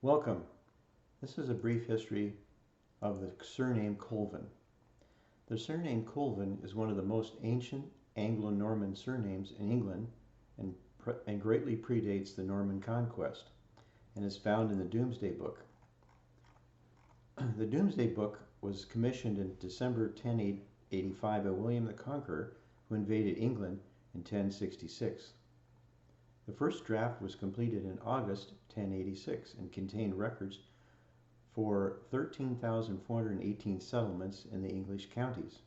Welcome. This is a brief history of the surname Colvin. The surname Colvin is one of the most ancient Anglo-Norman surnames in England and greatly predates the Norman conquest and is found in the Doomsday Book. The Doomsday Book was commissioned in December 1085 by William the Conqueror, who invaded England in 1066. The first draft was completed in August 1086 and contained records for 13,418 settlements in the English counties.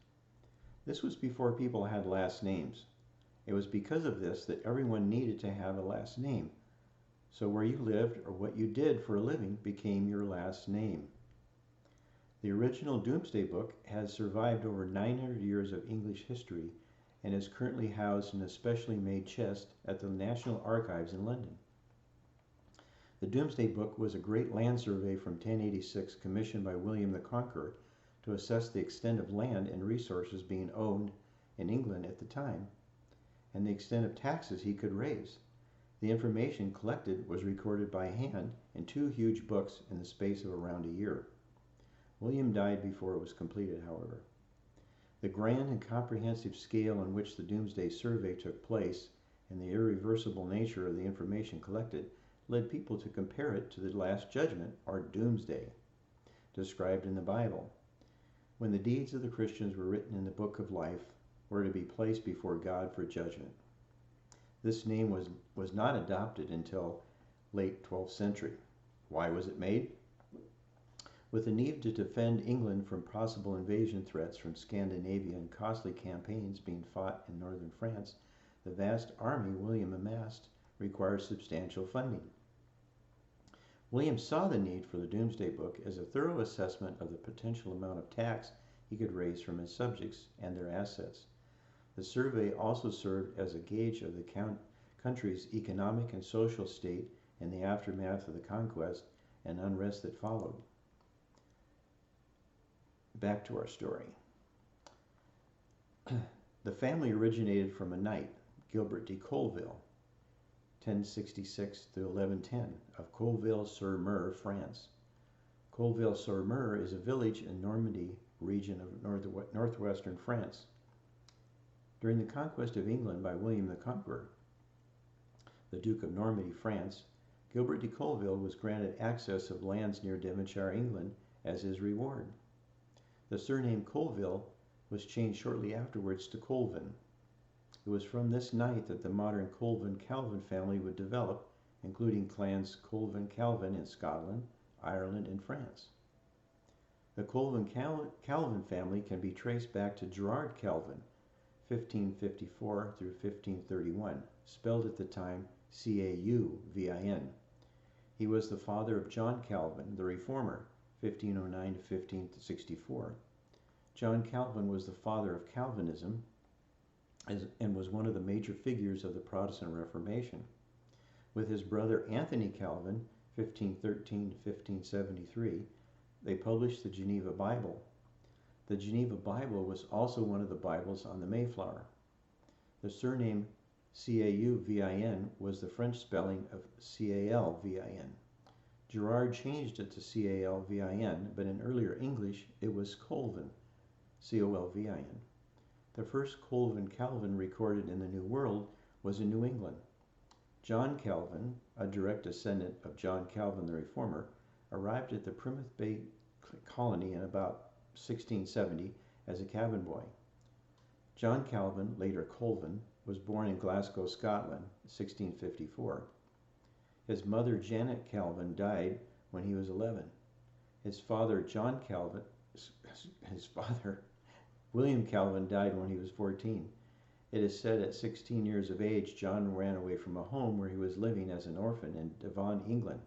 This was before people had last names. It was because of this that everyone needed to have a last name. So where you lived or what you did for a living became your last name. The original Doomsday Book has survived over 900 years of English history and is currently housed in a specially made chest at the National Archives in London. The Doomsday Book was a great land survey from 1086 commissioned by William the Conqueror to assess the extent of land and resources being owned in England at the time and the extent of taxes he could raise. The information collected was recorded by hand in two huge books in the space of around a year. William died before it was completed, however. The grand and comprehensive scale on which the Doomsday Survey took place and the irreversible nature of the information collected led people to compare it to the Last Judgment, or Doomsday, described in the Bible, when the deeds of the Christians were written in the Book of Life were to be placed before God for judgment. This name was not adopted until late 12th century. Why was it made? With the need to defend England from possible invasion threats from Scandinavia and costly campaigns being fought in northern France, the vast army William amassed required substantial funding. William saw the need for the Doomsday Book as a thorough assessment of the potential amount of tax he could raise from his subjects and their assets. The survey also served as a gauge of the country's economic and social state in the aftermath of the conquest and unrest that followed. Back to our story. The family originated from a knight, Gilbert de Colville, 1066 to 1110, of Colville-sur-Mer, France. Colville-sur-Mer is a village in Normandy region of northwestern France. During the conquest of England by William the Conqueror, the Duke of Normandy, France, Gilbert de Colville was granted access of lands near Devonshire, England, as his reward. The surname Colville was changed shortly afterwards to Colvin. It was from this knight that the modern Colvin-Calvin family would develop, including clans Colvin-Calvin in Scotland, Ireland, and France. The Colvin-Calvin family can be traced back to Gerard Calvin, 1554 through 1531, spelled at the time Cauvin. He was the father of John Calvin, the Reformer, 1509 to 1564. John Calvin was the father of Calvinism and was one of the major figures of the Protestant Reformation. With his brother Anthony Calvin, 1513 to 1573, they published the Geneva Bible. The Geneva Bible was also one of the Bibles on the Mayflower. The surname Cauvin was the French spelling of Calvin. Gerard changed it to Calvin, but in earlier English it was Colvin, Colvin. The first Colvin-Calvin recorded in the New World was in New England. John Calvin, a direct descendant of John Calvin the Reformer, arrived at the Plymouth Bay colony in about 1670 as a cabin boy. John Calvin, later Colvin, was born in Glasgow, Scotland, 1654. His mother, Janet Calvin, died when he was 11. His father, William Calvin, died when he was 14. It is said at 16 years of age, John ran away from a home where he was living as an orphan in Devon, England.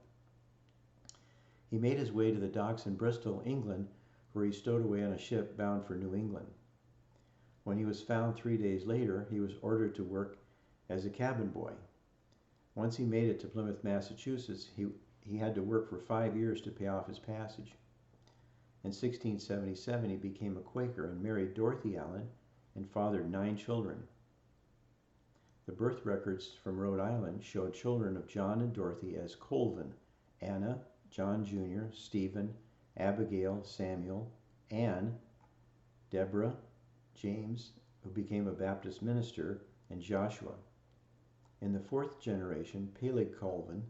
He made his way to the docks in Bristol, England, where he stowed away on a ship bound for New England. When he was found 3 days later, he was ordered to work as a cabin boy. Once he made it to Plymouth, Massachusetts, he had to work for 5 years to pay off his passage. In 1677, he became a Quaker and married Dorothy Allen and fathered 9 children. The birth records from Rhode Island showed children of John and Dorothy as Colvin, Anna, John Jr., Stephen, Abigail, Samuel, Anne, Deborah, James, who became a Baptist minister, and Joshua. In the fourth generation, Peleg Colvin,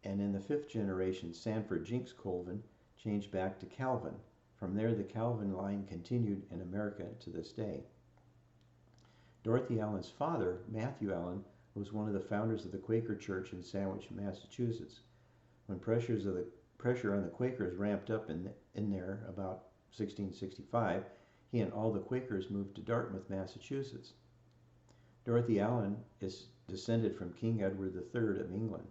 and in the fifth generation, Sanford Jinks Colvin changed back to Calvin. From there, the Calvin line continued in America to this day. Dorothy Allen's father, Matthew Allen, was one of the founders of the Quaker Church in Sandwich, Massachusetts. When pressure on the Quakers ramped up in there about 1665, he and all the Quakers moved to Dartmouth, Massachusetts. Dorothy Allen is descended from King Edward III of England.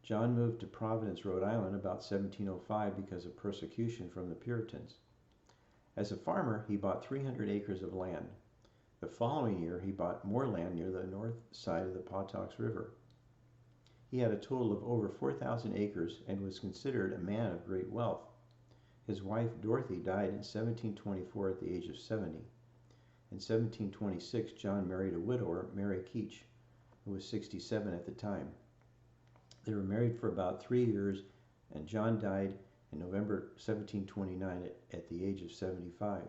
John moved to Providence, Rhode Island about 1705 because of persecution from the Puritans. As a farmer, he bought 300 acres of land. The following year, he bought more land near the north side of the Potox River. He had a total of over 4,000 acres and was considered a man of great wealth. His wife, Dorothy, died in 1724 at the age of 70. In 1726, John married a widower, Mary Keach, who was 67 at the time. They were married for about 3 years, and John died in November 1729 at the age of 75.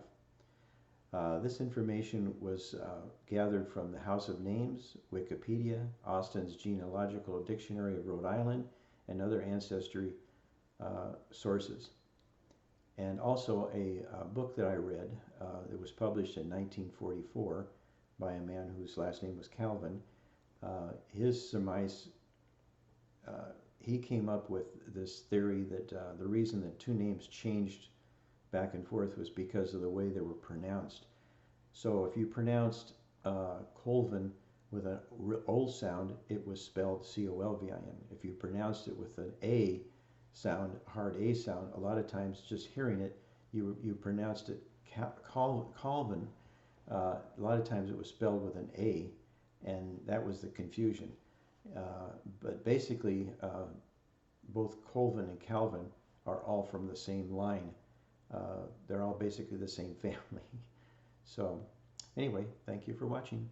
This information was gathered from the House of Names, Wikipedia, Austin's Genealogical Dictionary of Rhode Island, and other ancestry sources. And also a book that I read that was published in 1944 by a man whose last name was Calvin. His surmise, he came up with this theory that the reason that two names changed back and forth was because of the way they were pronounced. So if you pronounced Colvin with an old sound, it was spelled C-O-L-V-I-N. If you pronounced it with an A sound, hard A sound, a lot of times just hearing it, you pronounced it Colvin. A lot of times it was spelled with an A, and that was the confusion. But basically, both Colvin and Calvin are all from the same line. They're all basically the same family. So anyway, thank you for watching.